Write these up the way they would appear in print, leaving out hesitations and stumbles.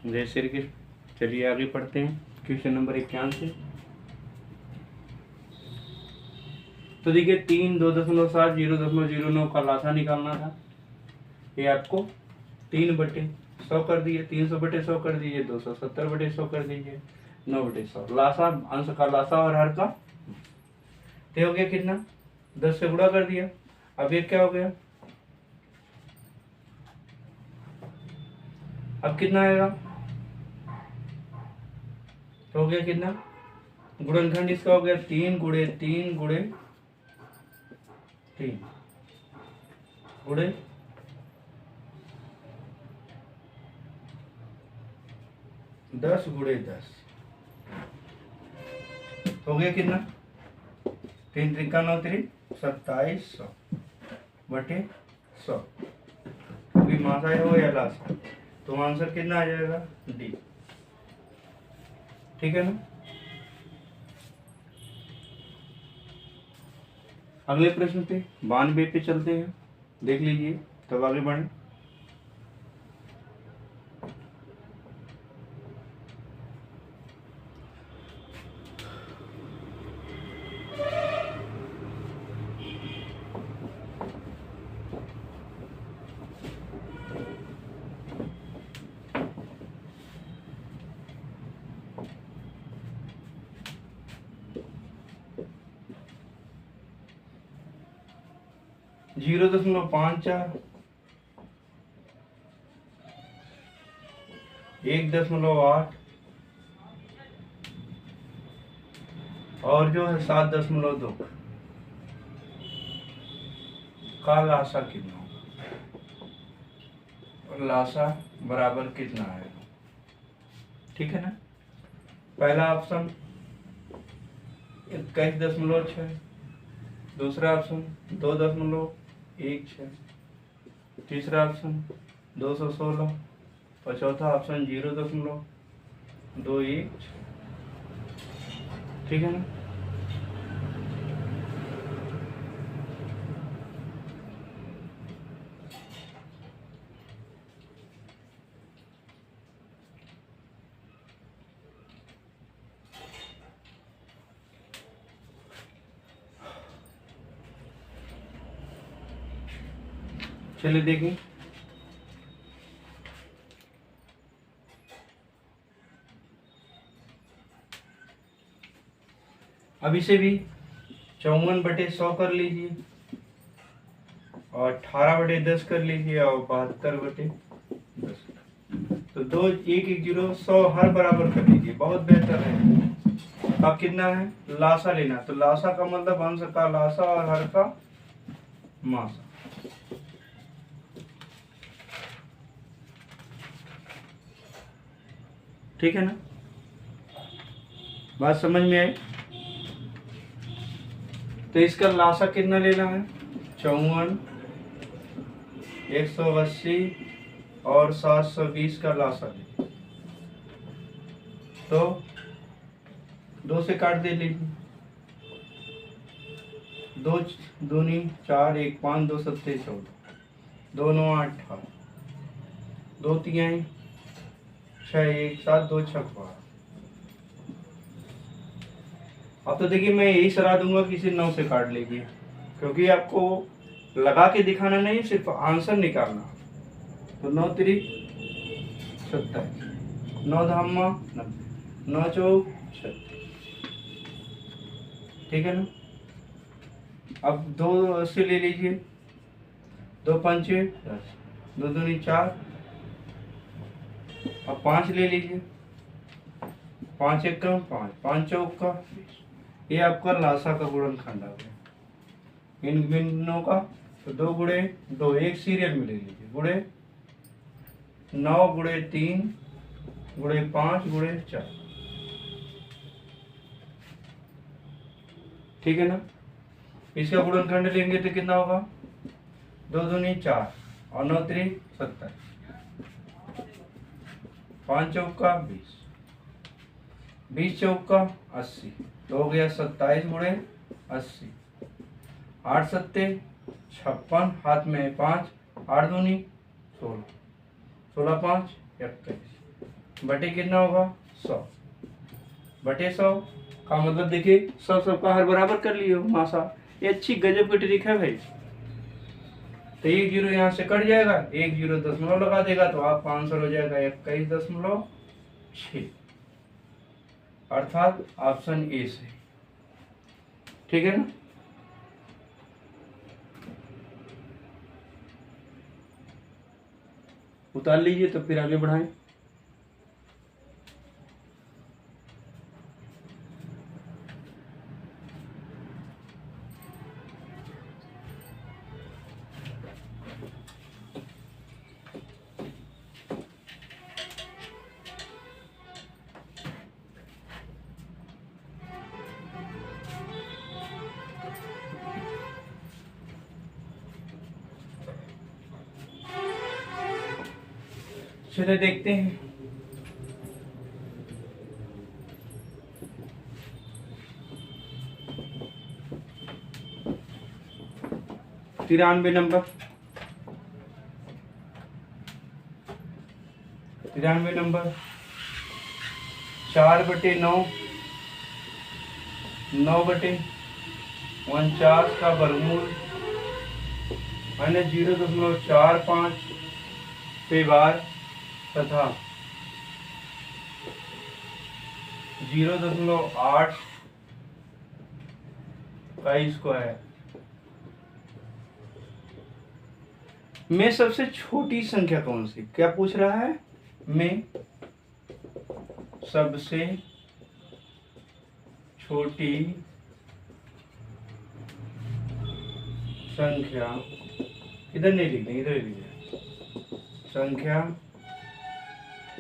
जय श्री कृष्ण। चलिए आगे पढ़ते हैं क्वेश्चन नंबर 81। तो देखिए 3, 2.7, 0.09 का लासा निकालना था। ये आपको 3/100 कर दिए, 300/100 कर दीजिए, 270/100 कर दीजिए, 9/100 लासा, अंश का लासा और हर का। तो हो गया कितना, 10 से गुणा कर दिया। अब ये क्या हो गया, अब कितना आएगा, तो हो गया कितना, गुणनखंड इसका हो गया 3 गुणे 3 गुणे 3 गुणे 10 गुणे 10, हो गया कितना, 3 त्रिका 9 3 2700 बटे 100। अभी मासा हो या लासा, तो आंसर कितना आ जाएगा, डी। ठीक है ना। अगले प्रश्न पे 92 पे चलते हैं, देख लीजिए तब आगे बढ़े। जीरो 0.54, 1.8 और जो है 7.2 का लासा कितना, और लासा बराबर कितना है। ठीक है ना। पहला ऑप्शन 21.6, दूसरा ऑप्शन 2.16, तीसरा ऑप्शन 216 और चौथा ऑप्शन 0.21। ठीक है ना। चलिए देखें, अब इसे भी 54/100 कर लीजिए और 18/10 कर लीजिए और 72/10। तो 2 1 1 0 100 हर बराबर कर लीजिए, बहुत बेहतर है। अब कितना है, लासा लेना, तो लासा का मतलब अंश का लासा और हर का मासा। ठीक है ना, बात समझ में आई। तो इसका लासा कितना लेना है, 54, 180 और 720 का लासा ले, तो 2 से काट दे लीजिए, 2 दूनी 4, 1 5, 2 7 14, 2 9 18, 2 3 6 1 7, 2 6 12। अब तो देखिए मैं यही सलाह दूंगा कि इसे 9 से काट लीजिए, क्योंकि आपको लगा के दिखाना नहीं, सिर्फ आंसर निकालना। तो 9 3 27, 9 धामा 90, 9 चौक 36। ठीक है ना। अब 2 से ले लीजिए, 2 पंचे 10, 2 दूनी 4, अब 5 ले लीजिए, 5 1 का 5, 5 चौक का 20। ये आपका लासा का गुणनखंड आ गया इन बिंदुओं का। तो 2 गुणे 2, एक सीरियल में ले लीजिए, गुणे 9 गुणे 3 गुणे 5 गुणे 4। ठीक है ना। इसका गुणनखंड लेंगे तो कितना होगा, 2 दूनी 4 और 9 3 27, 5 चौक का 20, 20 चौक का 80, तो हो गया 27 गुणे 80, 8 सत्ते 56, हाथ में 5, 8 दूनी 16, 16 5 21। बटे कितना होगा 100 बटे 100 का मतलब देखिए 100 सबका हर बराबर कर लिए हो मासा। ये अच्छी गजब की ट्रिक है भाई। तो 1 जीरो यहाँ से कट जाएगा, 1 जीरो दशमलव लगा देगा तो आपका आंसर हो जाएगा 21.6 अर्थात ऑप्शन ए से। ठीक है ना। उतार लीजिए तो फिर आगे बढ़ाएं। चलिए देखते हैं। तिरानवे नंबर 4/9 9/49 का वर्गमूल माइनस 0.45 पे बार तथा 0.8 का स्क्वायर में सबसे छोटी संख्या कौन सी? क्या पूछ रहा है? में सबसे छोटी संख्या, इधर नहीं लिख देंगे, इधर लिख देंगे, संख्या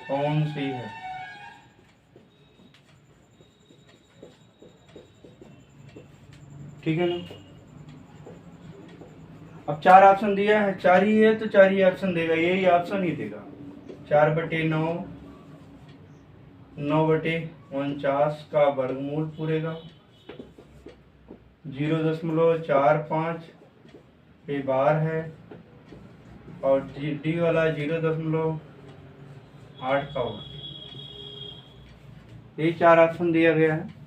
कौन सी है? ठीक है ना। अब 4 ऑप्शन दिया है, 4 ही है तो 4 ही ऑप्शन देगा, यही ऑप्शन ही देगा। 4/9 9/49 का वर्गमूल पूरेगा 0.45 पे बार है और डी वाला 0.8 का वर्ग। ये 4 ऑप्शन दिया गया है।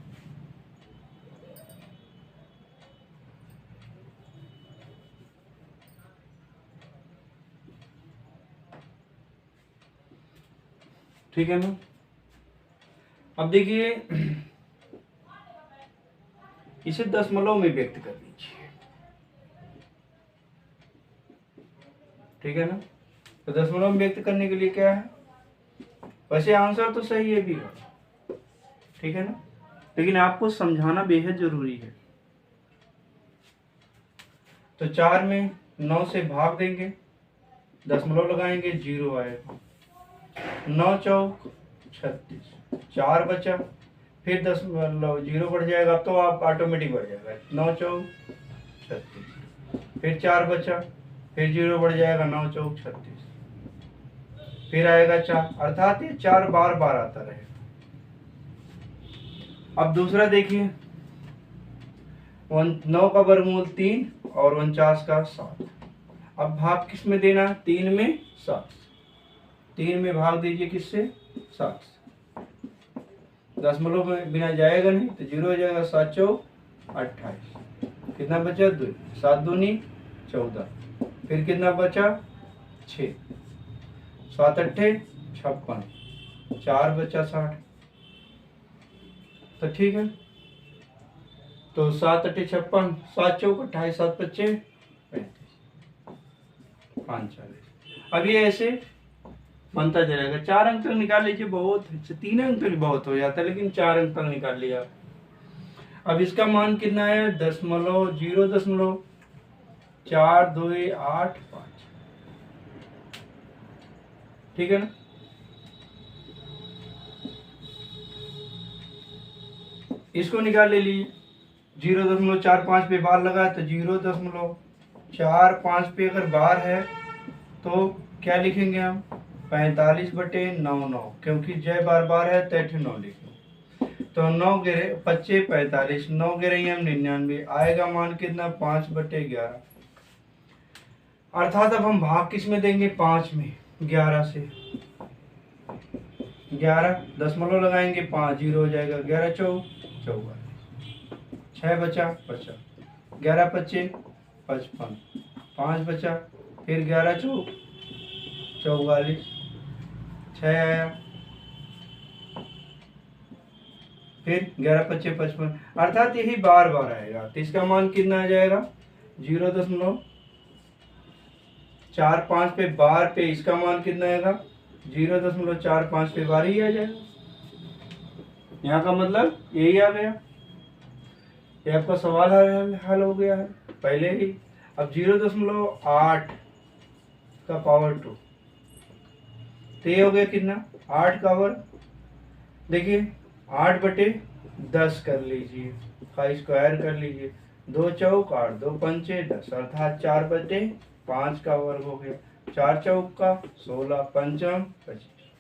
ठीक है ना। अब देखिए इसे दशमलव में व्यक्त कर लीजिए। ठीक है ना। तो दशमलव में व्यक्त करने के लिए क्या है? वैसे आंसर तो सही है भी, ठीक है ना, लेकिन आपको समझाना बेहद जरूरी है। तो 4 में 9 से भाग देंगे, दशमलव लगाएंगे, 0 आएगा। 9 चौक 36, 4 बचा, फिर 0 बढ़ जाएगा, अब तो आप ऑटोमेटिक बढ़ जाएगा। 9 चौक 36, फिर 4 बचा, फिर 0 बढ़ जाएगा, 9 चौक 36, फिर आएगा 4, अर्थात ये 4 बार बार आता रहेगा। अब दूसरा देखिए, 9 का वर्गमूल 3 और 49 का 7। अब भाग किस में देना? 3 में 7, 3 में भाग दीजिए किससे? 7। दशमलव में बिना जाएगा नहीं तो 0 हो जाएगा। 7 चौक 28, कितना बचा? 2, 7 दूनी 14, फिर कितना बचा? 6, 7 अट्ठे 56, 4 बचा 60। तो ठीक है, तो 7 अट्ठे 56, 7 चौक 28, 7 पच्चे 35, 5 40। अब ये ऐसे बनता जाएगा। 4 अंक तक निकाल लीजिए, बहुत 3 अंक तक बहुत हो जाता है, लेकिन 4 अंक तक निकाल लिया। अब इसका मान कितना है? 0.4285। ठीक है ना। इसको निकाल ले लीजिए। 0.45 पे बार लगा तो 0.45 पे अगर बार है तो क्या लिखेंगे हम? 45/9, क्योंकि जय बार बार है तो 9 लिखेंगे। तो 9 गिरे 25 45, 9 गिरे हम 99, आएगा मान कितना? 5/11। अर्थात अब हम भाग किस में देंगे? 5 में, 11 से। 11 दशमलव लगाएंगे 5 जीरो हो जाएगा, 11 चौक 44, 6 बचा 50, 11 पच्चे 55, 5 बचा, फिर 11 चौक 44, 6 आया, फिर 11 पच्चे 55, अर्थात यही बार बार आएगा। तो इसका मान कितना आ जाएगा 0.45 पे बार पे इसका मान कितना आएगा 0.45 पे बार ही आ जाएगा। यहाँ का मतलब यही आ गया, ये आपका सवाल हल हो गया है पहले ही। अब 0.8 का पावर 2 तो ये हो गया कितना 8 का वर्ग। देखिए 8/10 कर लीजिए, का स्क्वायर कर लीजिए, 2 चौक 8, 2 पंचे 10, अर्थात 4/5 का वर्ग हो गया, 4 चौक का 16, पंचम 25,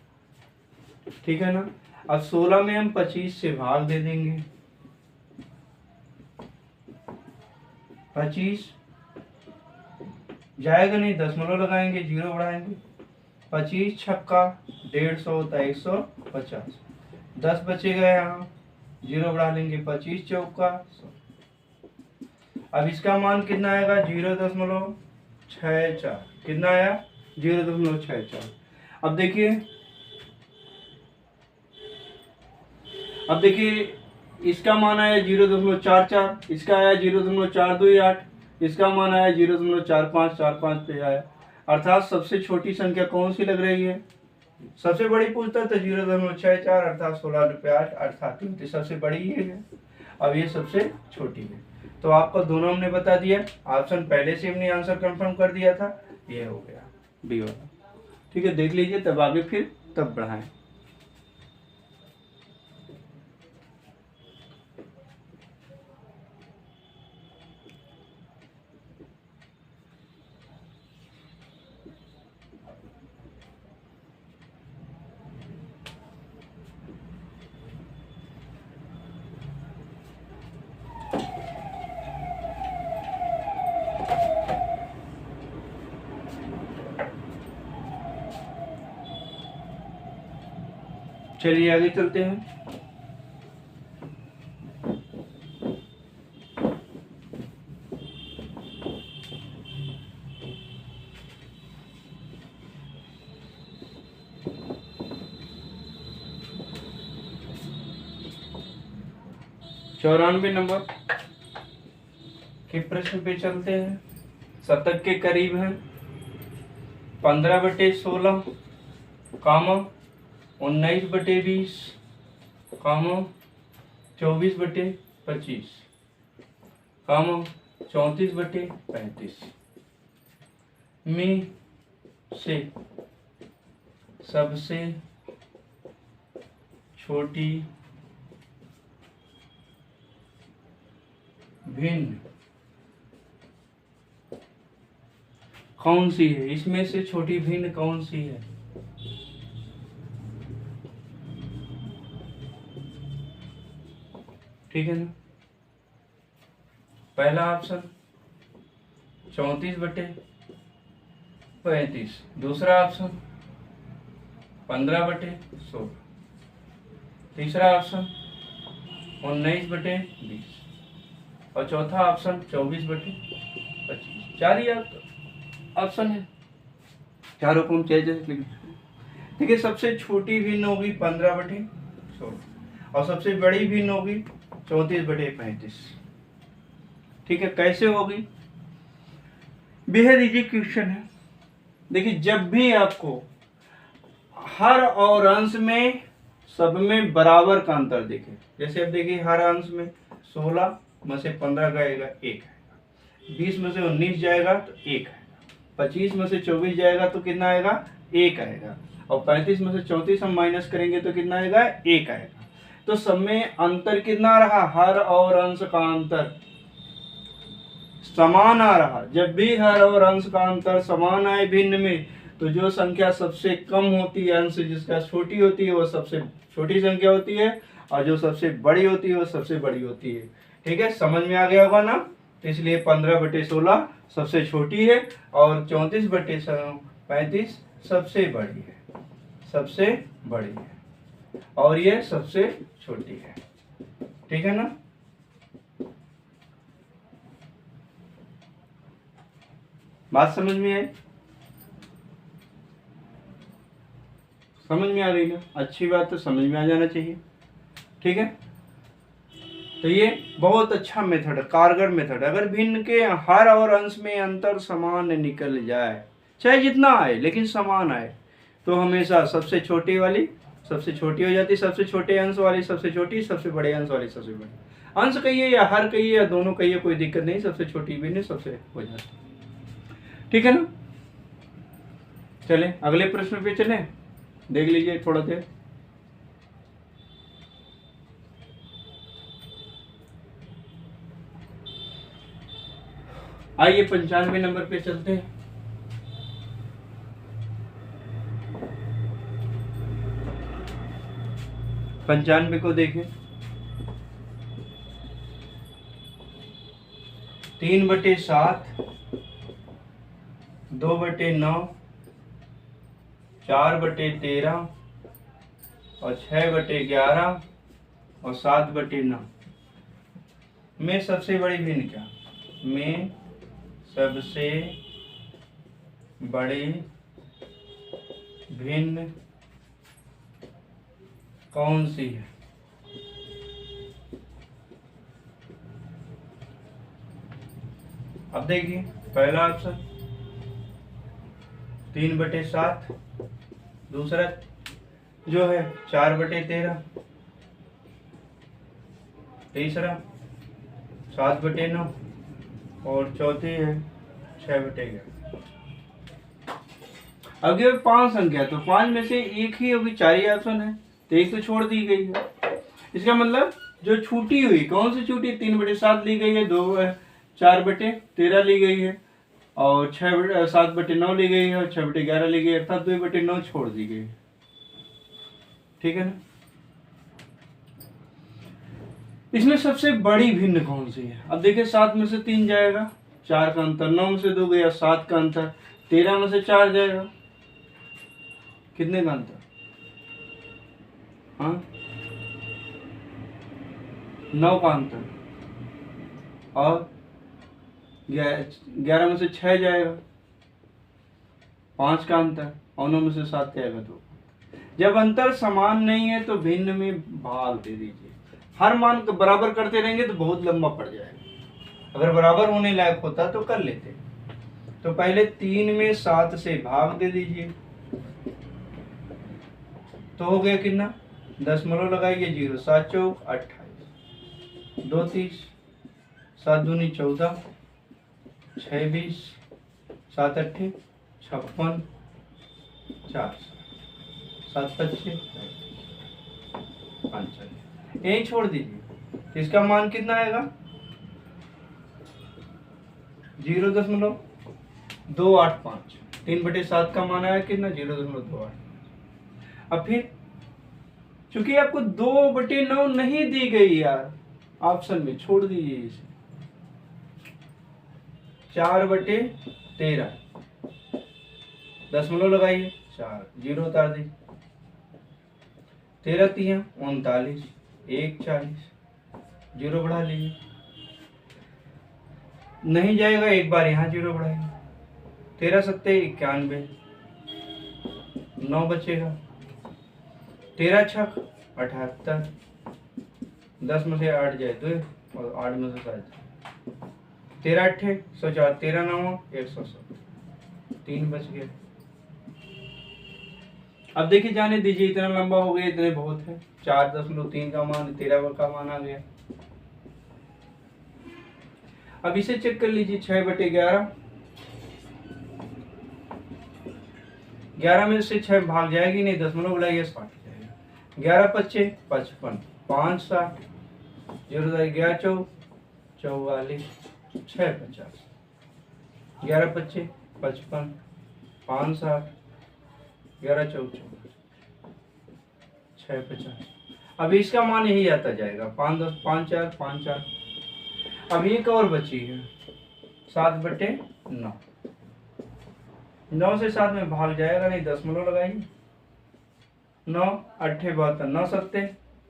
ठीक है ना। अब 16 में हम 25 से भाग दे देंगे, 25 जाएगा नहीं, दशमलव लगाएंगे, जीरो बढ़ाएंगे, 25 छक्का 150 होता है 150, 10 बचेगा यहाँ, जीरो बढ़ा लेंगे, 25 चौका 100। अब इसका मान कितना आएगा 0.64, कितना आया 0.64। अब देखिए इसका मान आया 0.44, इसका आया 0.428, इसका मान आया 0.4545 पे आया, अर्थात सबसे छोटी संख्या कौन सी लग रही है, सबसे बड़ी पूछता तो 0.64 अर्थात 16/8 अर्थात सबसे बड़ी ये है। अब ये सबसे छोटी है, तो आपको दोनों हमने बता दिया, ऑप्शन पहले से हमने आंसर कंफर्म कर दिया था, ये हो गया बी वाला। ठीक है, देख लीजिए तब आगे फिर तब बढ़ाएं। चलिए आगे चलते हैं। चौरानवे नंबर के प्रश्न पे चलते हैं। शतक के करीब है 15/16 कामा 19/20 कामा 24/25 कामा 34/35 में से सबसे छोटी भिन्न कौन सी है, इसमें से छोटी भिन्न कौन सी है। ठीक है ना, पहला ऑप्शन 34/35, दूसरा ऑप्शन 15/16, तीसरा ऑप्शन 19/20 और चौथा ऑप्शन 24/25। चार ही ऑप्शन है, चारों को हम चेंज लिख। ठीक है, सबसे छोटी भिन्न होगी 15/16 और सबसे बड़ी भिन्न होगी 34/35। ठीक है, कैसे होगी, बेहद इजी क्वेश्चन है। देखिए जब भी आपको हर और अंश में सब में बराबर का अंतर दिखे, जैसे अब देखिए हर अंश में 16 में से 15 गएगा 1 आएगा, 20 में से 19 जाएगा तो 1 आएगा, 25 में से 24 जाएगा तो कितना आएगा 1 आएगा, और 35 में से 34 हम माइनस करेंगे तो कितना आएगा 1 आएगा। तो सब में अंतर कितना रहा, हर और अंश का अंतर समान आ रहा। जब भी हर और अंश का अंतर समान आए भिन्न में, तो जो संख्या सबसे कम होती है, अंश जिसका छोटी होती है वो सबसे छोटी संख्या होती है, और जो सबसे बड़ी होती है वो सबसे बड़ी होती है। ठीक है, समझ में आ गया होगा ना। तो इसलिए 15/16 सबसे छोटी है और 34/35 सबसे बड़ी है, सबसे बड़ी है। और ये सबसे छोटी है। ठीक है ना? बात समझ में आई? समझ में आ गई ना? अच्छी बात, तो समझ में आ जाना चाहिए। ठीक है, तो ये बहुत अच्छा मेथड है, कारगर मेथड। अगर भिन्न के हर और अंश में अंतर समान निकल जाए, चाहे जितना आए लेकिन समान आए, तो हमेशा सबसे छोटी वाली सबसे छोटी हो जाती, सबसे छोटे अंश वाली सबसे छोटी, सबसे बड़े अंश वाली सबसे बड़ी। अंश कहिए या हर कहिए या दोनों कहिए, कोई दिक्कत नहीं, सबसे छोटी भिन्न सबसे हो जाती। ठीक है ना? चलें अगले प्रश्न पे चलें, देख लीजिए थोड़ा देर। आइए 95 नंबर पे चलते हैं। 95 को देखें। 3/7, 2/9, 4/13 और 6/11 और 7/9 में सबसे बड़ी भिन्न क्या? में सबसे बड़ी भिन्न कौन सी है? अब देखिए, पहला ऑप्शन 3/7, दूसरा जो है 4/13, तीसरा 7/9 और चौथी है 6/11। अब ये 5 संख्या, तो 5 में से एक ही होगी, 4 ही ऑप्शन है, तो एक तो छोड़ दी गई है। इसका मतलब जो छूटी हुई, कौन सी छूटी? 3/7 ली गई है, 4/13 ली गई है और 7/9 ली गई है और 6/11 ली गई है, अर्थात 2/9 छोड़ दी गई है। ठीक है ना? इसमें सबसे बड़ी भिन्न कौन सी है? अब देखिए, 7 में से 3 जाएगा, 4 का अंतर, 9 में से 2 गया, 7 का अंतर, 13 में से 4 जाएगा, कितने का अंतर? हाँ, 9 का अंतर, और 11 में से 6 जाएगा, 5 का अंतर, और 9 में से 7 जाएगा 2। जब अंतर समान नहीं है तो भिन्न में भाग दे दीजिए। हर मान को बराबर करते रहेंगे तो बहुत लंबा पड़ जाएगा। अगर बराबर होने लायक होता तो कर लेते। तो पहले 3 में 7 से भाग दे दीजिए, तो हो गया कितना? दशमलव लगाइए, 0, 7 चौक 28, 2 30, 7 दूनी 14, 6 20, 7 अट्ठे 56, 4 7 25, 5 यही छोड़ दीजिए। तो इसका मान कितना आएगा? 0.285। 3/7 का मान आया कितना? 0.285। अब फिर चूंकि आपको 2/9 नहीं दी गई यार ऑप्शन में, छोड़ दीजिए इसे। 4/13, दशमलव लगाइए, 4, 0 उतार दीजिए, 13 3 39, 1 40, 0 बढ़ा लीजिए, नहीं जाएगा, एक बार यहाँ 0 बढ़ाइए, 13 7 91, 9 बचेगा, 13 6 78, 10 में से 8 जाए 2 और 8 में से 7, 13 8 104, 13 9 107, 3 बच गए। अब देखिए, जाने दीजिए, इतना लंबा हो गया, इतने बहुत है। 4.3 का मान, 13 का मान आ गया। अब इसे चेक कर लीजिए, 6/11, 11 में से 6 भाग जाएगी नहीं, दशमलव बढ़ाइए 60 जाएगा, 11 25 55, 5 60, 0 11 4 44, 6 50, 11 25 55, 5 60, 11 4 6 50। अब इसका मान यही आता जाएगा, 5 10 5 4 5 4। अब एक और बची है, 7/9, 9 से 7 में भाग जाएगा नहीं, दशमलव लगाइए, 9 अट्ठे 72, 9 सत्ते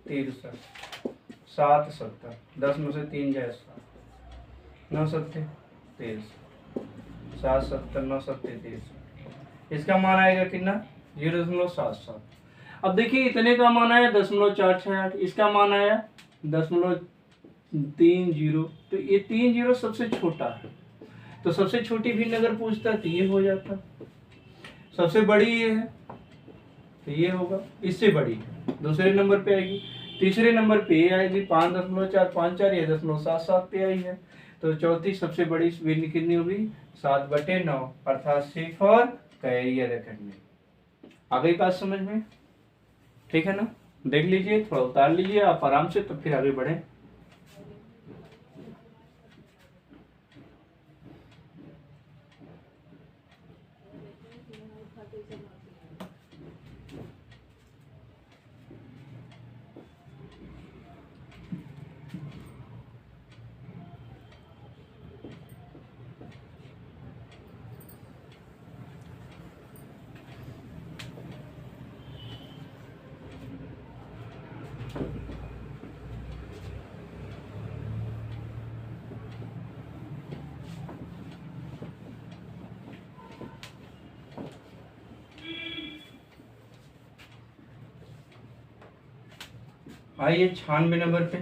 63, 7 70, 10 में से 3 जाए 7, 9 सत्ते 63, 7 70, 9 सत्ते 63। इसका मान आएगा कितना? 0.77। अब देखिए इतने का मान आया 0.468, इसका मान आया 0.30। तो ये 30 सबसे छोटा है, तो सबसे छोटी भिन्न अगर पूछता तो ये हो जाता। सबसे बड़ी ये है तो ये होगा, इससे बड़ी दूसरे नंबर पे आएगी, तीसरे नंबर पे ये आएगी 5.454, ये 0.77 पे आई है। तो चौथी सबसे बड़ी भिन्न कितनी होगी? 7/9, अर्थात सी फॉर कैरियर अकेडमी। आ गई बात समझ में? ठीक है ना? देख लीजिए, थोड़ा उतार लीजिए आप आराम से, तब फिर आगे बढ़े। आइए 96 नंबर पे,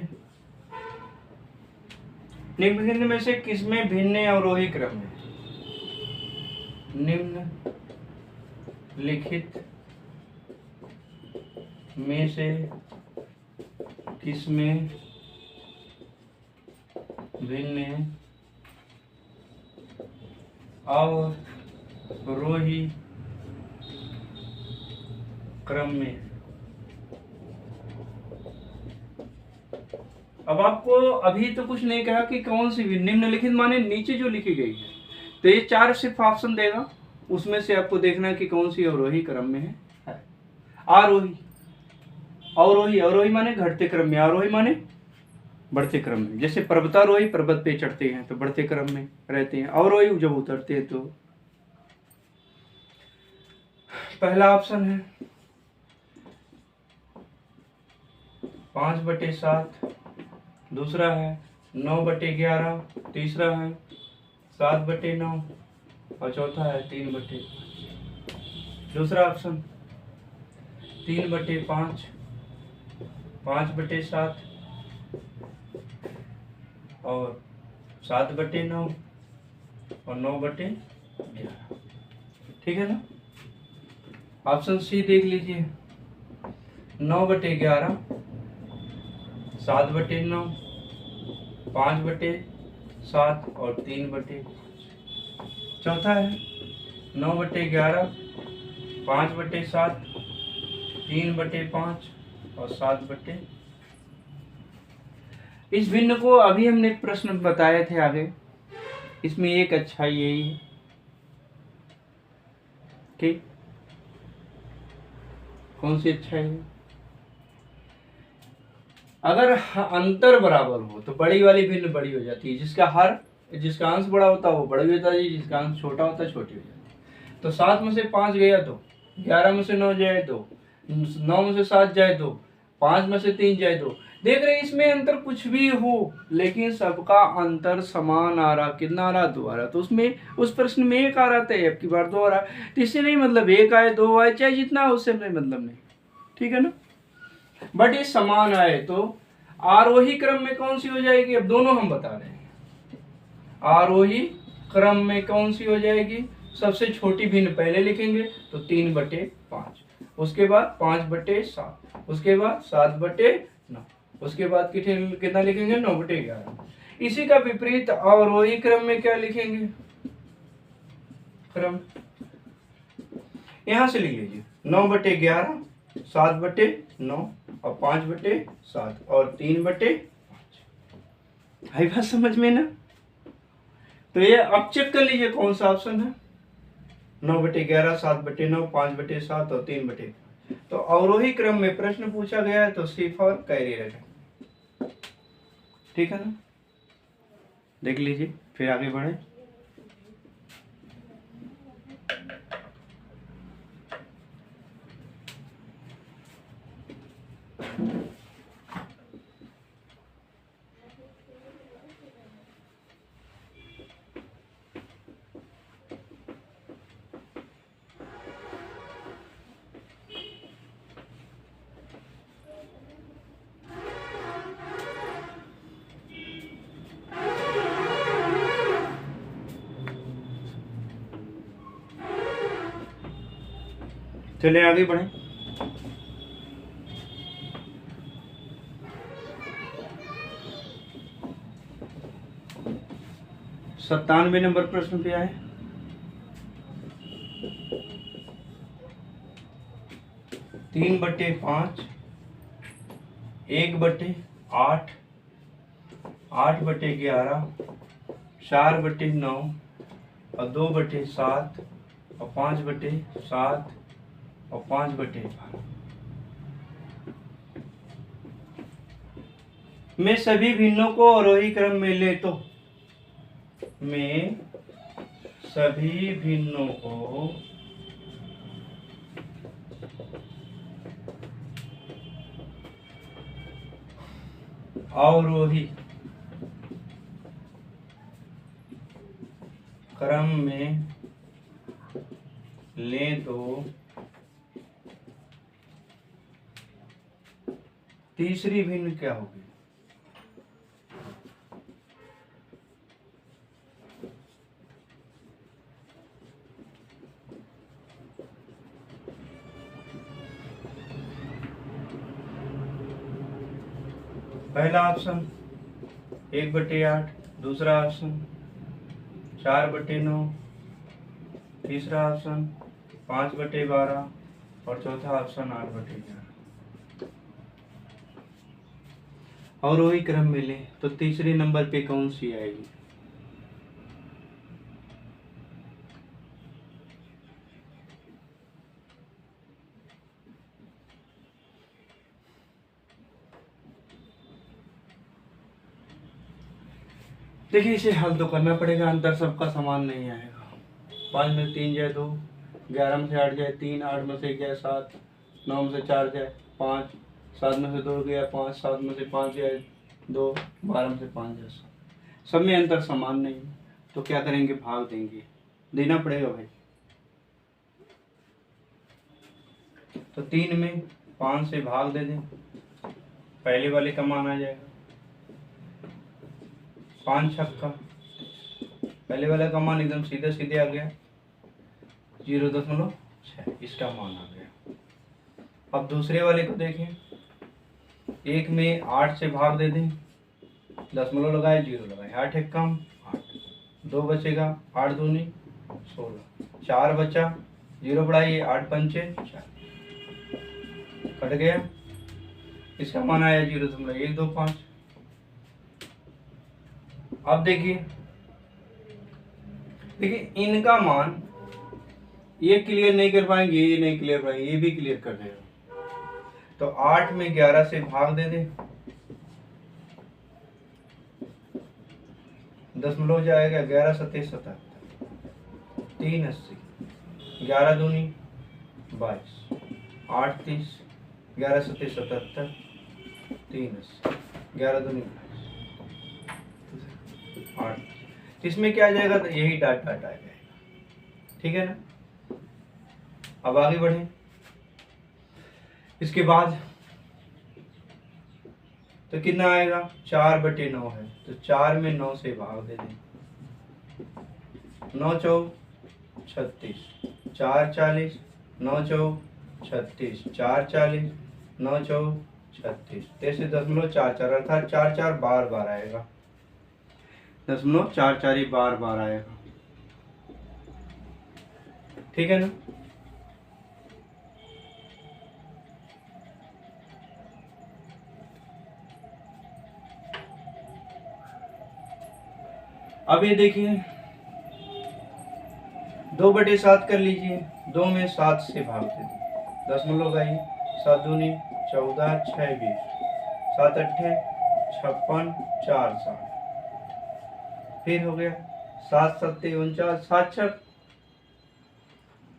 निम्न में से किसमें भिन्न अवरोही क्रम है? निम्न लिखित में से किसमें भिन्न अवरोही क्रम में? अब आपको अभी तो कुछ नहीं कहा कि कौन सी भी, निम्नलिखित माने नीचे जो लिखी गई है, तो ये 4 सिर्फ ऑप्शन देगा, उसमें से आपको देखना कि कौन सी अवरोही क्रम में है। आरोही, अवरोही, अवरोही माने घटते क्रम में, आरोही माने बढ़ते क्रम में। जैसे पर्वतारोही पर्वत पे चढ़ते हैं तो बढ़ते क्रम में रहते हैं, अवरोही जब उतरते हैं तो। पहला ऑप्शन है 5/7, दूसरा है 9/11, तीसरा है 7/9 और चौथा है 3/। दूसरा ऑप्शन 3/5, 5/7 और 7/9 और 9/11। ठीक है ना? ऑप्शन सी देख लीजिए, 9/11, 7/9, 5/7 और 3/5। चौथा है 9/11, 5/7, 3/5 और 7/। इस भिन्न को अभी हमने एक प्रश्न बताए थे आगे, इसमें एक अच्छाई यही है, ठीक? कौन सी अच्छाई है? अगर अंतर बराबर हो तो बड़ी वाली भिन्न बड़ी हो जाती है, जिसका अंश बड़ा होता है वो बड़ी हो जाती है, जिसका अंश छोटा होता है छोटी हो जाती है। तो 7 में से 5 गया तो 11 में से 9 जाए तो 9 में से 7 जाए तो 5 में से 3 जाए तो। देख रहे इसमें अंतर कुछ भी हो लेकिन सबका अंतर समान आ रहा। कितना आ रहा? 2 आ रहा। तो उसमें उस प्रश्न में 1 आ रहा था, अब की बार 2 आ रहा। तो इससे नहीं मतलब 1 आए 2 आए चाहे जितना उससे नहीं मतलब नहीं, ठीक है ना? बट ये समान आए तो आरोही क्रम में कौन सी हो जाएगी? अब दोनों हम बता रहे हैं। आरोही क्रम में कौन सी हो जाएगी? सबसे छोटी भिन्न पहले लिखेंगे तो 3/5, उसके बाद 5/7, उसके बाद 7/9, उसके बाद कितना लिखेंगे? 9/11। इसी का विपरीत अवरोही क्रम में क्या लिखेंगे? क्रम यहां से लिख लीजिए, 9/11, 7/9 और 5/7 और 3/5। आई बात समझ में ना? तो ये अब चेक कर लीजिए कौन सा ऑप्शन है। 9/11, 7/9, 5/7 और 3/5। तो अवरोही क्रम में प्रश्न पूछा गया है तो सी फॉर कैरियर है। ठीक है ना? देख लीजिए, फिर आगे बढ़े। चले आगे बढ़े। सत्तानवे नंबर प्रश्न पे आए। तीन बटे 5, 1/8, 8/11, 4/9 और 2/7 और 5/7 और 5/12 मैं सभी भिन्नों को आरोही क्रम में ले तो मैं सभी भिन्नों को अवरोही क्रम में लें तो तीसरी भिन्न क्या होगी? पहला ऑप्शन 1/8, दूसरा ऑप्शन 4/9, तीसरा ऑप्शन 5/12 और चौथा ऑप्शन 8/11। और वही क्रम मिले तो तीसरे नंबर पे कौन सी आएगी? देखिए इसे हल तो करना पड़ेगा, अंतर सबका समान नहीं आएगा। 5 में 3 जाए 2, 11 में से 8 जाए 3, 8 में से 1 जाए 7, 9 में से 4 जाए 5, 7 में से 2 गया 5, 7 में से 5 जाए 2, 12 में से 5 जाए 7। सब में अंतर समान नहीं, तो क्या करेंगे? भाग देंगे, देना पड़ेगा भाई। तो 3 में 5 से भाग दे दें, पहले वाले का मान आ जाएगा 5 छक्का, पहले वाले का मान एकदम सीधे सीधे आ गया 0.6, इसका मान आ गया। अब दूसरे वाले को देखें, 1 में 8 से भाग दे दें, दशमलव लगाए 0 लगाए, 8 एक कम 8, 2 बचेगा 8 दूनी 16, 4 बचा 0 बढ़ाइए 8 पंचे 4, कट गया, इसका मान आया 0.125। अब देखिए इनका मान ये क्लियर नहीं कर पाएंगे, ये नहीं क्लियर पाएंगे, ये भी क्लियर कर देगा। तो 8 में 11 से भाग दे दे, दशमलव जाएगा 11 सत्ते 77, 380, 11 दूनी 22, 8 30, 11 सत्ते 77, 380, 11 दूनी 8। इसमें क्या आ जाएगा? तो यही डाट डाट आ जाएगा, ठीक है ना। अब आगे बढ़े, इसके बाद तो कितना आएगा? 4/9 है, तो 4 में 9 से भाग दे दें, 9 चौक 36, 4 40, 9 चौक 36, 4 40, 9 चौक 36, 33.44 अर्थात 4 4 बार बार आएगा, 0.44 ही बार बार आएगा, ठीक है ना। अब ये देखिए 2/7 कर लीजिए, 2 में 7 से भाग दे दी, दशमलव लगाइए, 7 दूनी 14, 6 20, 7 अट्ठे 56, 4 60, फिर हो गया 7 सत्ते 49, 7 छक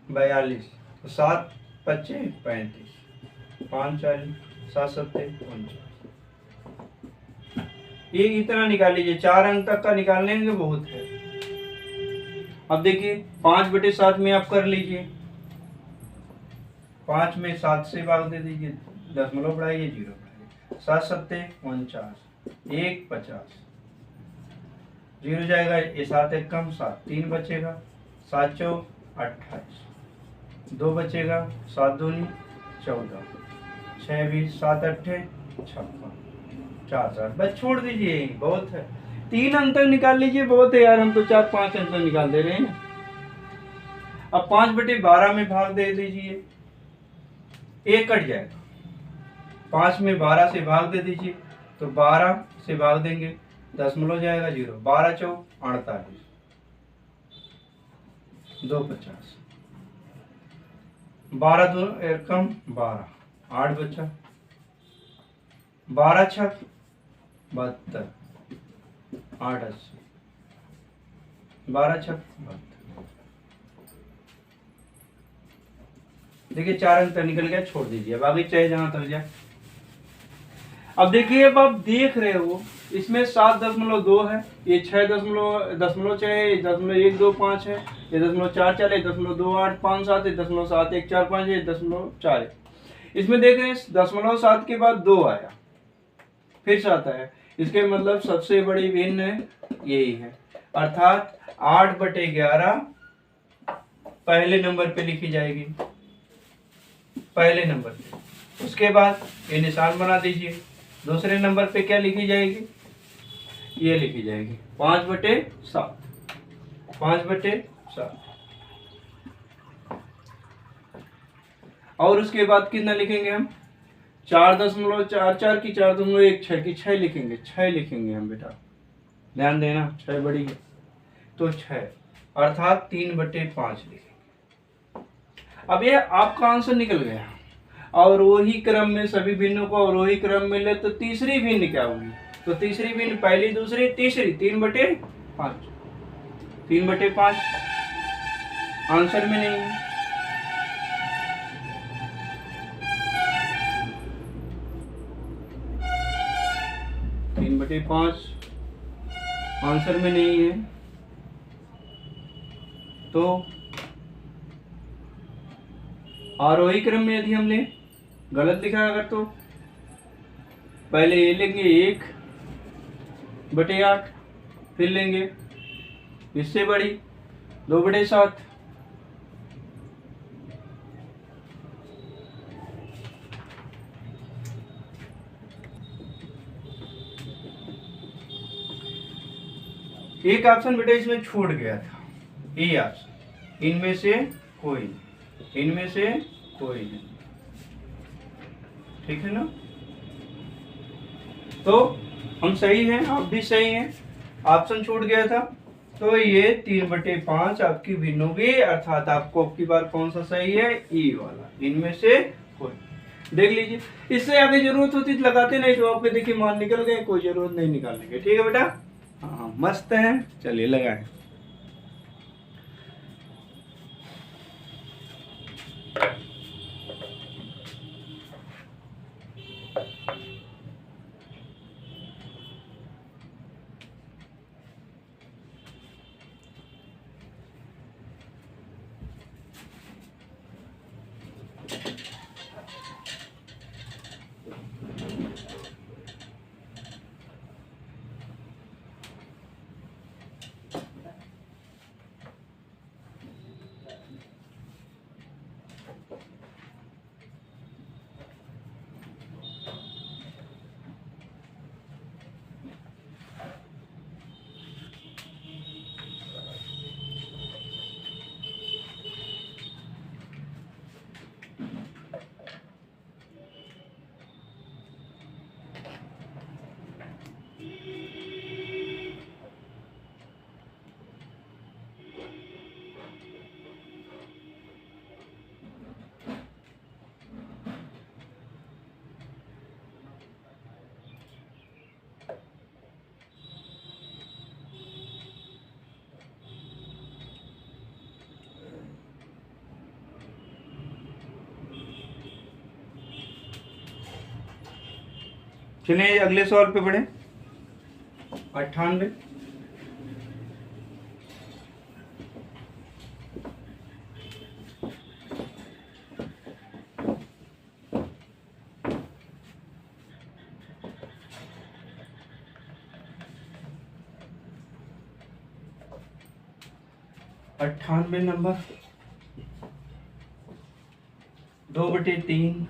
42, 7 पच्चे 35, 5 40, 7 सत्ते 49। ये इतना निकाल लीजिए, 4 अंक तक का निकाल लेंगे बहुत है। अब देखिए 5/7 में आप कर लीजिए, 5 में 7 से भाग दे दीजिए, दशमलव बढ़ाइए 0 बढ़ाइए, 7 सत्ते 49, 1 50, 0 जाएगा, ये 7 एक कम 7, 3 बचेगा, 7 चौक 28, 2 बचेगा, 7 दूनी 14, 6 20, 7 अट्ठे 56, 4 7, बस छोड़ दीजिए, बहुत है। 3 अंतर निकाल लीजिए, बहुत है यार, हम तो 4 5 अंतर निकाल दे रहे हैं। अब 5/12 में भाग दे दीजिए, 1 कट जाएगा। 5 में 12 से भाग दे दीजिए, तो 12 से भाग देंगे, दशमलव जाएगा 0, 12 चौक 48, 2 50, 12 दो कम 12, 8 बचा, 12 छक 72, 8 80, 12 छक 72। देखिए 4 अंक निकल गया, छोड़ दीजिए, अब आगे चाहे जहां तक जाए। अब देखिए, अब आप देख रहे हो इसमें 7.2 है, ये 6.6 है, ये 0.125 है, ये 0.44 है, 0.2857 है, 0.7145 है, 0.4 है। इसमें देख रहे हैं 0.7 के बाद 2 आया, फिर 7 आया, इसके मतलब सबसे बड़ी भिन्न यही है, अर्थात 8/11 पहले नंबर पे लिखी जाएगी, पहले नंबर पे। उसके बाद ये निशान बना दीजिए, दूसरे नंबर पे क्या लिखी जाएगी, ये लिखी जाएगी 5/7, 5/7। और उसके बाद कितना लिखेंगे हम, 4.44 की 4.16 की 6 लिखेंगे, 6 लिखेंगे हम बेटा, ध्यान देना, 6 बड़ी है तो 6, अर्थात 3/5 लिखेंगे। अब ये आपका आंसर निकल गया। और वही क्रम में सभी भिन्नों को और वही क्रम में ले तो तीसरी भिन्न क्या होगी, तो तीसरी भिन्न पहली दूसरी तीसरी 3/5, 3/5 आंसर में नहीं है। 3/5 आंसर में नहीं है, तो आरोही क्रम में यदि हमने गलत लिखा अगर तो पहले ये लेंगे 1/8, फिर लेंगे इससे बड़ी 2/7, एक ऑप्शन बेटा इसमें छूट गया था, ये ऑप्शन, इनमें से कोई नहीं, इनमें से कोई नहीं, ठीक है ना। तो हम सही हैं, आप भी सही हैं, ऑप्शन छूट गया था, तो ये 3/5 आपकी भिन्न होगी, अर्थात आपको अब की बार कौन सा सही है, ई वाला, इनमें से कोई। देख लीजिए, इससे आगे जरूरत होती तो लगाते, नहीं तो आपके देखिए मान निकल गए, कोई जरूरत नहीं निकालने की, ठीक है बेटा। हाँ मस्त है, चलिए लगाएं। चलिए अगले सवाल पे बढ़े, 98। नंबर 2/3,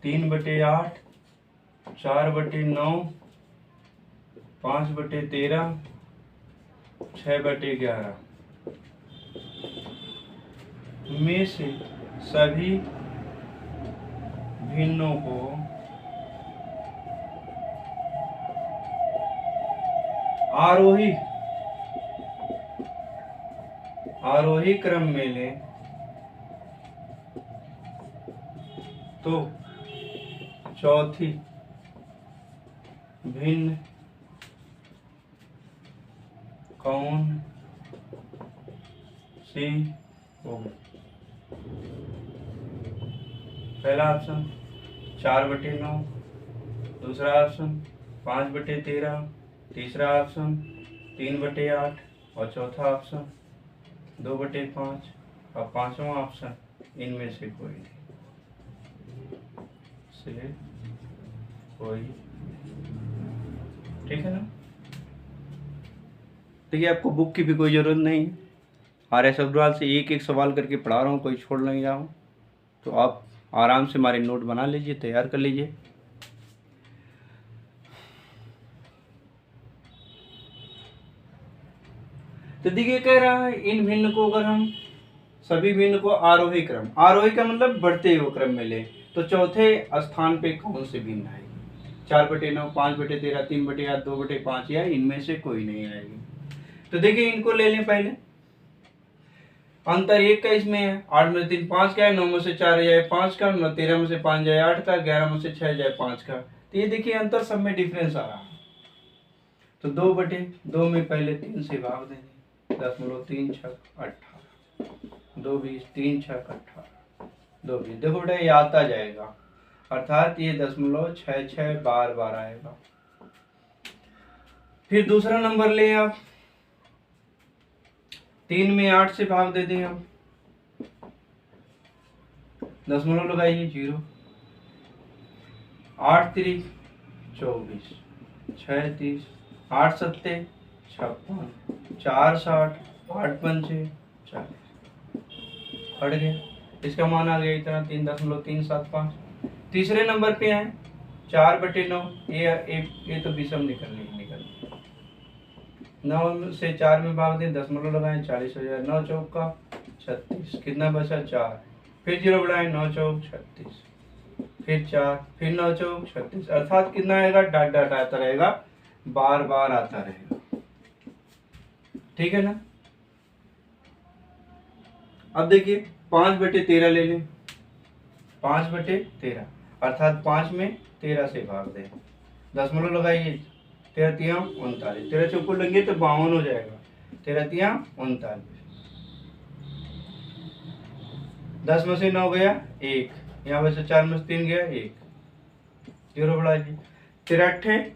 3/8, 4/9, 5/13, 6/11 में से सभी भिन्नों को आरोही क्रम में लें तो चौथी भिन्न कौन सी होगी? पहला ऑप्शन 4/9, दूसरा ऑप्शन 5/13, तीसरा ऑप्शन 3/8 और चौथा ऑप्शन 2/5 और पांचवा ऑप्शन इनमें से कोई नहीं। ठीक है ना? देखिए आपको बुक की भी कोई ज़रूरत नहीं है। RS अग्रवाल से एक एक सवाल करके पढ़ा रहा हूँ, कोई छोड़ नहीं रहा हूँ। तो आप आराम से हमारे नोट बना लीजिए, तैयार कर लीजिए। तो देखिए कह रहा है इन भिन्न को अगर हम सभी भिन्न को आरोही का मतलब बढ़ते हुए क्रम में ले तो चौथे स्थान पे कौन से भिन्न आएगी? 4/9, 5/13, 3/8, 2/5 या इनमें से कोई नहीं आएगी। तो देखिए इनको ले लें पहले। अंतर 1 का इसमें है, 8 में से 3 5 का है, 9 में से 4 जाए 5 का, 13 में से 5 जाए 8 का, 11 में से 6 जाए 5 का। तो ये देखिए अंतर सब में डिफरेंस आ रहा है। तो 2/2 में पहले 3 से भाग देंगे, 0.3 6 18, 2 20, 3 6 18, 2 20। देखो बेटा ये आता जाएगा, अर्थात ये 0.66 बार बार आएगा। फिर दूसरा नंबर ले आप, 3 में 8 से भाग दे दें हम, दशमलव लगाइए 0, 8 3 24, 6 30, 8 7 56, 4 60, 8 5 40। हट गया, इसका मान आ गया इतना 3.375। तीसरे नंबर पे है 4/9, ये तो विषम निकल 9 से 4 में भाग दें, दशमलव लगाएं, 40 हो जाए, 9 चौका 36, कितना बचा 4, फिर 0 बढ़ाएं, 9 चौक 36, फिर 4, फिर 9 चौक 36, अर्थात कितना आएगा? डॉट डॉट आता रहेगा, बार बार आता रहेगा। ठीक है ना? अब देखिए 5/13 ले लें, 5/13 अर्थात 5 में 13 से भाग दें, दशमलव लगाइए, 13 तिया 39, 13 चौको लेंगे तो 52 हो जाएगा, 13 तिया 39, 10 में से 9 गया 1, यहाँ पर से 4 में से 3 गया 1, 0 बढ़ा दी, 13 8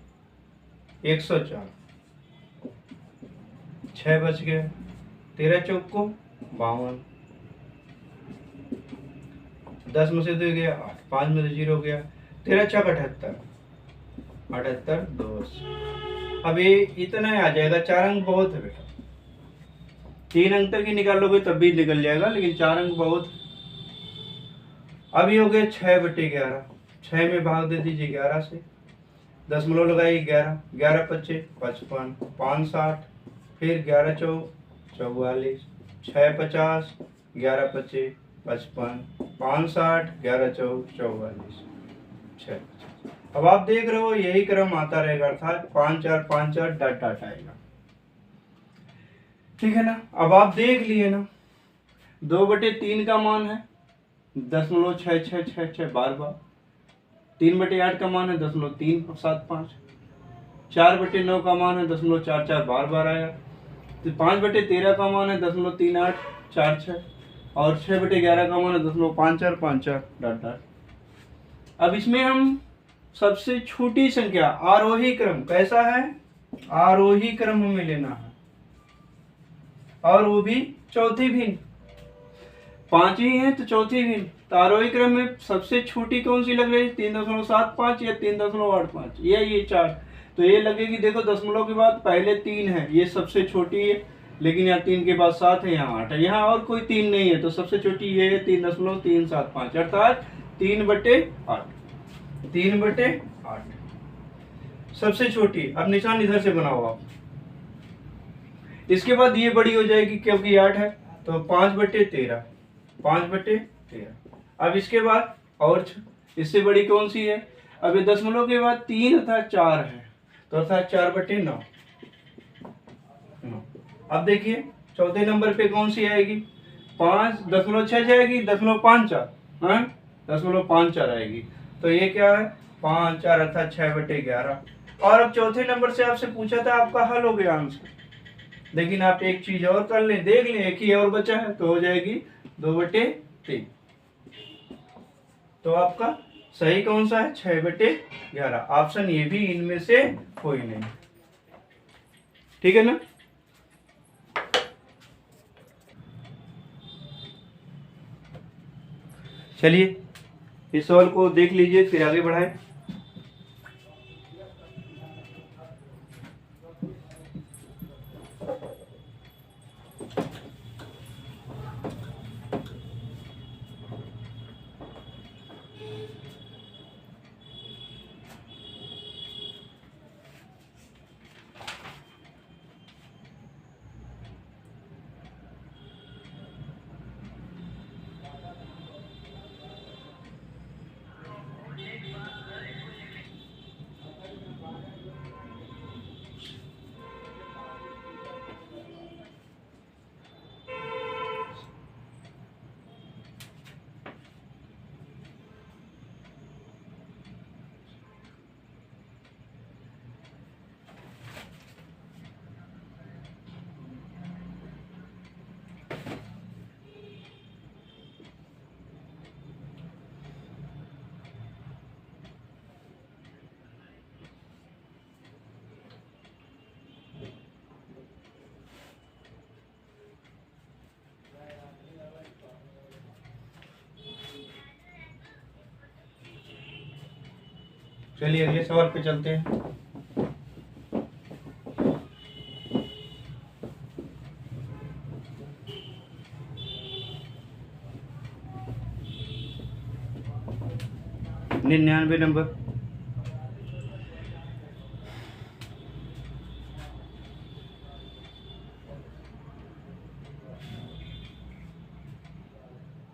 104, 6 बच गया, 13 चौको 52, 10 में से 2 गया 8, 5 में से 0 गया, 13 छक 78, 78 2। अब ये इतना ही आ जाएगा, 4 अंक बहुत है बेटा, 3 अंक तक ही निकालोगे तब भी निकल जाएगा, लेकिन 4 अंक बहुत। अब ये हो गया 6/11, 6 में भाग दे दीजिए 11 से, दशमलव लगाइए 11, 11 25 55, 5 60, फिर 11 चौक 44, 6 50, 11 25 55, 5 60, 11 चौक 44, 6। अब आप देख रहे हो यही क्रम आता रहेगा, अर्थात 5 4 5 4 डॉट डॉट आएगा। ठीक है ना? अब आप देख लिए ना, 2/3 का मान है 0.6666 बार बार, 3/8 का मान है 0.375, 4/9 का मान है 0.44 बार बार आया, तो 5/13 का मान है 0.3846 और 6/11 का मान है 0.5454 डॉट डॉट। अब इसमें हम सबसे छोटी संख्या आरोही क्रम, कैसा है? आरोही क्रम हमें लेना है, और वो भी चौथी भिन्न। 5 ही है तो चौथी भिन्न, तो आरोही क्रम में सबसे छोटी कौन सी लग रही है? 3.75 या 3.85, ये 4। तो ये लगेगी, देखो दशमलव के बाद पहले 3 है, ये सबसे छोटी है, लेकिन यहाँ 3 के बाद 7 है, यहाँ 8 है, यहाँ और कोई 3 नहीं है, तो सबसे छोटी ये है 3.375, अर्थात 3/8, 3/8। सबसे छोटी, अब निशान इधर से बनाओ आप। इसके बाद ये बड़ी हो जाएगी क्योंकि 8 है, तो 5/13, 5/13। अब इसके बाद और इससे बड़ी कौन सी है? अब ये दशमलव के बाद 3 तथा 4 है, तो अर्थात 4/9। अब देखिए चौथे नंबर पे कौन सी आएगी? 5.6 जाएगी, 0.54, हाँ 0.54 आएगी। तो ये क्या है? 5 4 अर्थात 6/11। और अब चौथे नंबर से आपसे पूछा था, आपका हल हो गया आंसर। लेकिन आप एक चीज और कर लें, देख लें, एक ही और बचा है, तो हो जाएगी 2/3। तो आपका सही कौन सा है? 6/11। ऑप्शन ये भी इनमें से कोई नहीं। ठीक है ना? चलिए इस सवाल को देख लीजिए, फिर आगे बढ़ाएं। चलिए अगले सवाल पे चलते हैं। निन्यानवे नंबर।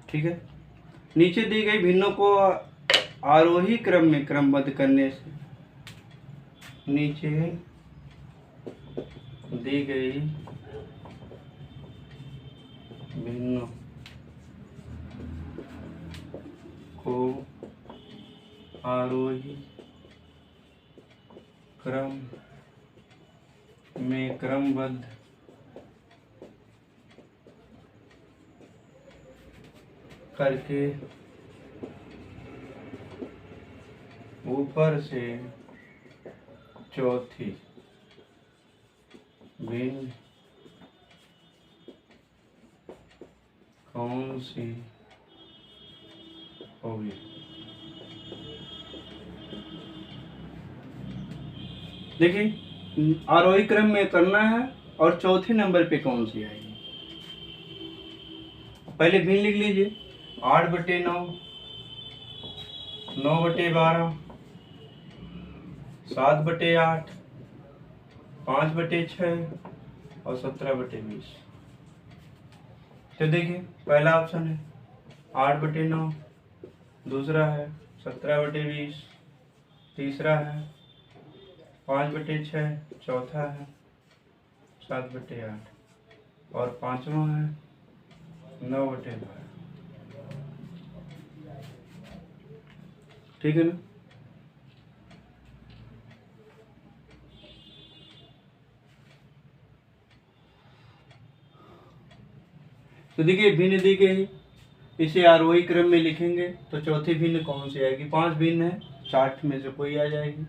ठीक है, नीचे दी गई भिन्नों को आरोही क्रम में क्रमबद्ध करने से, नीचे दी गई भिन्नों को आरोही क्रम में क्रमबद्ध करके ऊपर से चौथी भिन्न कौन सी होगी? देखिए आरोही क्रम में करना है और चौथे नंबर पे कौन सी आएगी। पहले भिन्न लिख लीजिए, 8/9, 9/12, 7/8, 5/6 और 17/20। तो देखिए पहला ऑप्शन है 8/9, दूसरा है 17/20, तीसरा है 5/6, चौथा है 7/8 और पांचवा है 9/12। ठीक है ना? तो देखिए भिन्न दी गई, इसे आरोही क्रम में लिखेंगे तो चौथी भिन्न कौन सी आएगी? 5 भिन्न है, 4 में से कोई आ जाएगी।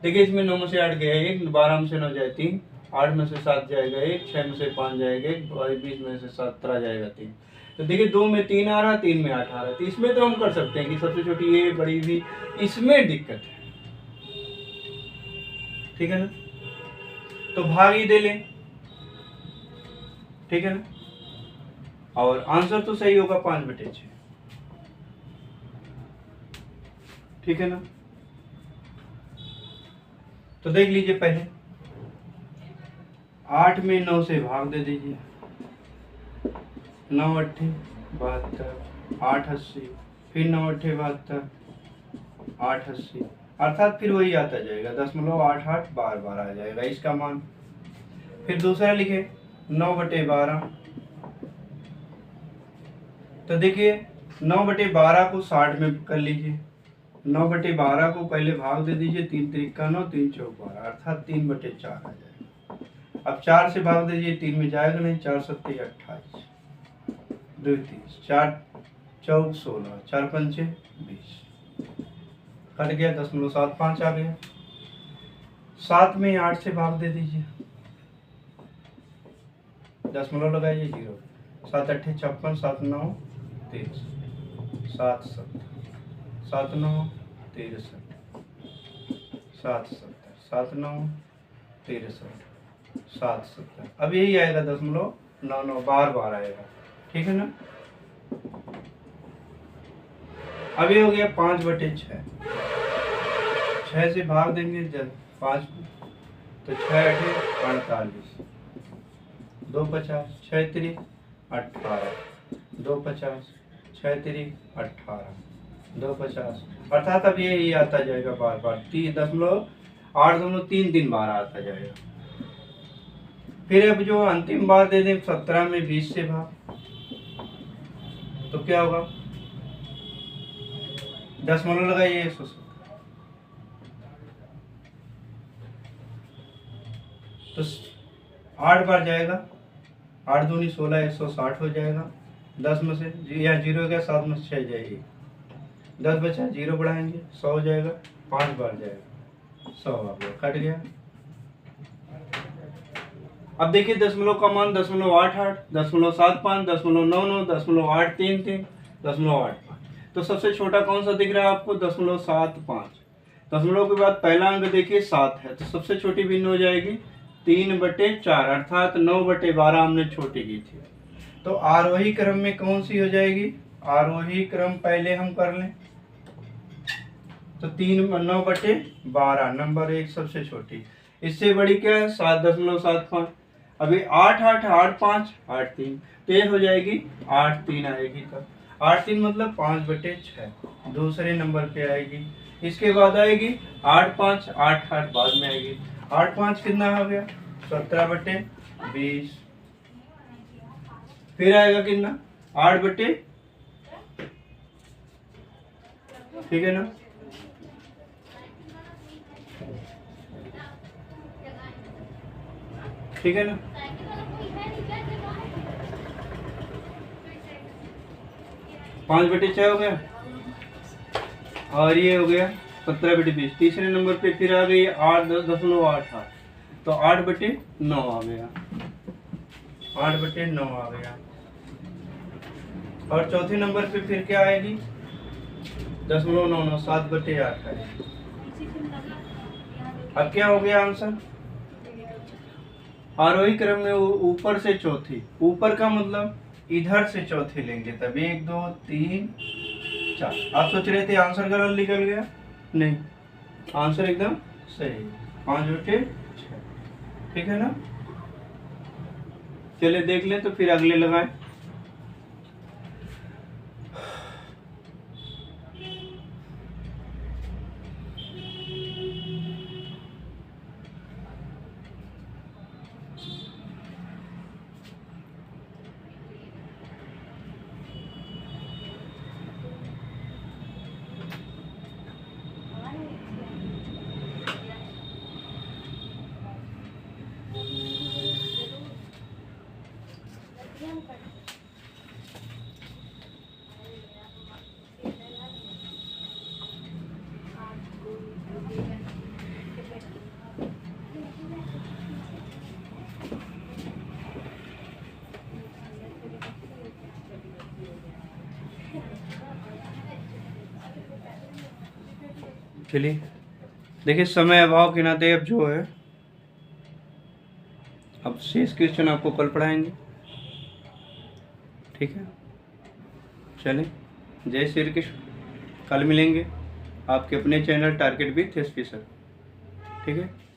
देखिए इसमें 9 में से 8 गया 1, 12 में से 9 जाए 3, 8 में से 7 जाएगा 1, 6 में से 5 जाएगा 1, 20 में से 17 जाएगा 3। तो देखिए 2 में 3 आ रहा, 3 में 8 आ रहा। तो इसमें तो हम कर सकते हैं कि सबसे छोटी ये बड़ी भी, इसमें दिक्कत है। ठीक है ना? तो भाग ही दे लें। ठीक है ना? और आंसर तो सही होगा 5/6। ठीक है ना। तो देख लीजिए, पहले 8 में 9 से भाग दे दीजिए, 9 अट्ठे 72, 8 80, फिर 9 अट्ठे 72, 8 80, अर्थात फिर वही आता जाएगा 0.88 बार बार आ जाएगा इसका मान। फिर दूसरा लिखे 9/12। तो देखिए 9/12 को 60 में कर लीजिए, 9/12 को पहले भाग दे दीजिए, 3 त्रिका 9, 3 चौक 12, अर्थात 3/4 आ जाएगा। अब 4 से भाग दीजिए, 3 में जाएगा नहीं, 4 7 28, 2 30, 4 चौक 16, 4 पंचे 20, कट गया 0.75 आ गया। 7 में 8 से भाग दे दीजिए, दशमलव लगाइए 0, 7 अट्ठे 56, 7 9 23, 7 7, 7 9 63, 7 70, 7 9 63, 7 70। अब यही आएगा 0.99 बार बार आएगा, ठीक है ना। अब ये हो गया 5/6, 6 से भाग देंगे जब 5, तो 6 अठे 48, 2 50, 6 3 18, 2 50, 6 3 18, 2 50, अर्थात अब ये आता जाएगा बार बार 3.833 बार आता जाएगा। फिर अब जो अंतिम बार दे दें 17 में 20 से भाग, तो क्या होगा, दशमलव लगाइए 170, तो 8 बार जाएगा, 8 दूनी 16, 160 हो जाएगा। 10 में से यहाँ 0 हो गया, 7 में से 6 जाएगी, 10 बचा, 0 बढ़ाएंगे 100 हो जाएगा, 5 बार जाएगा, 100 आ गया, कट गया। अब देखिए दशमलव का मान 0.88, 0.75, 0.99, 0.833, 0.85। तो सबसे छोटा कौन सा दिख रहा है आपको, 0.75। दशमलव के बाद पहला अंक देखिए 7 है, तो सबसे छोटी भिन्न हो जाएगी 3/4, अर्थात 9/12 हमने छोटी की थी। तो आरोही क्रम में कौन सी हो जाएगी, आरोही क्रम पहले हम कर लें, तो 9/12 नंबर 1 सबसे छोटी, इससे बड़ी क्या है 7.75। अभी 8 8 8 5 8 3, तो ये हो जाएगी 8 3 आएगी। तब 8 3 मतलब 5/6 दूसरे नंबर पे आएगी। इसके बाद आएगी 8 5 8 8 बाद में आएगी। 8 5 कितना हो गया 17/20। फिर आएगा कितना 8/, ठीक है ना। ठीक है ना, 5/6 हो गया, और ये हो गया 17/20। तीसरे नंबर पे फिर आ गई 8.88, तो 8/9 आ गया, 8/9 आ गया। और चौथे नंबर पे फिर क्या आएगी 0.99, 7/8 आएगी। अब क्या हो गया आंसर, आरोही क्रम में ऊपर से चौथी, ऊपर का मतलब इधर से चौथी लेंगे, तब 1 2 3 4। आप सोच रहे थे आंसर गलत निकल गया, नहीं, आंसर एकदम सही, 5/6, ठीक है ना। चलिए देख लें, तो फिर अगले लगाएं। चलिए देखिए, समय अभाव के नाते अब जो है, अब शेष क्वेश्चन आपको कल पढ़ाएंगे, ठीक है। चलिए, जय श्री कृष्ण, कल मिलेंगे। आपके अपने channel target with SP sir. ठीक है।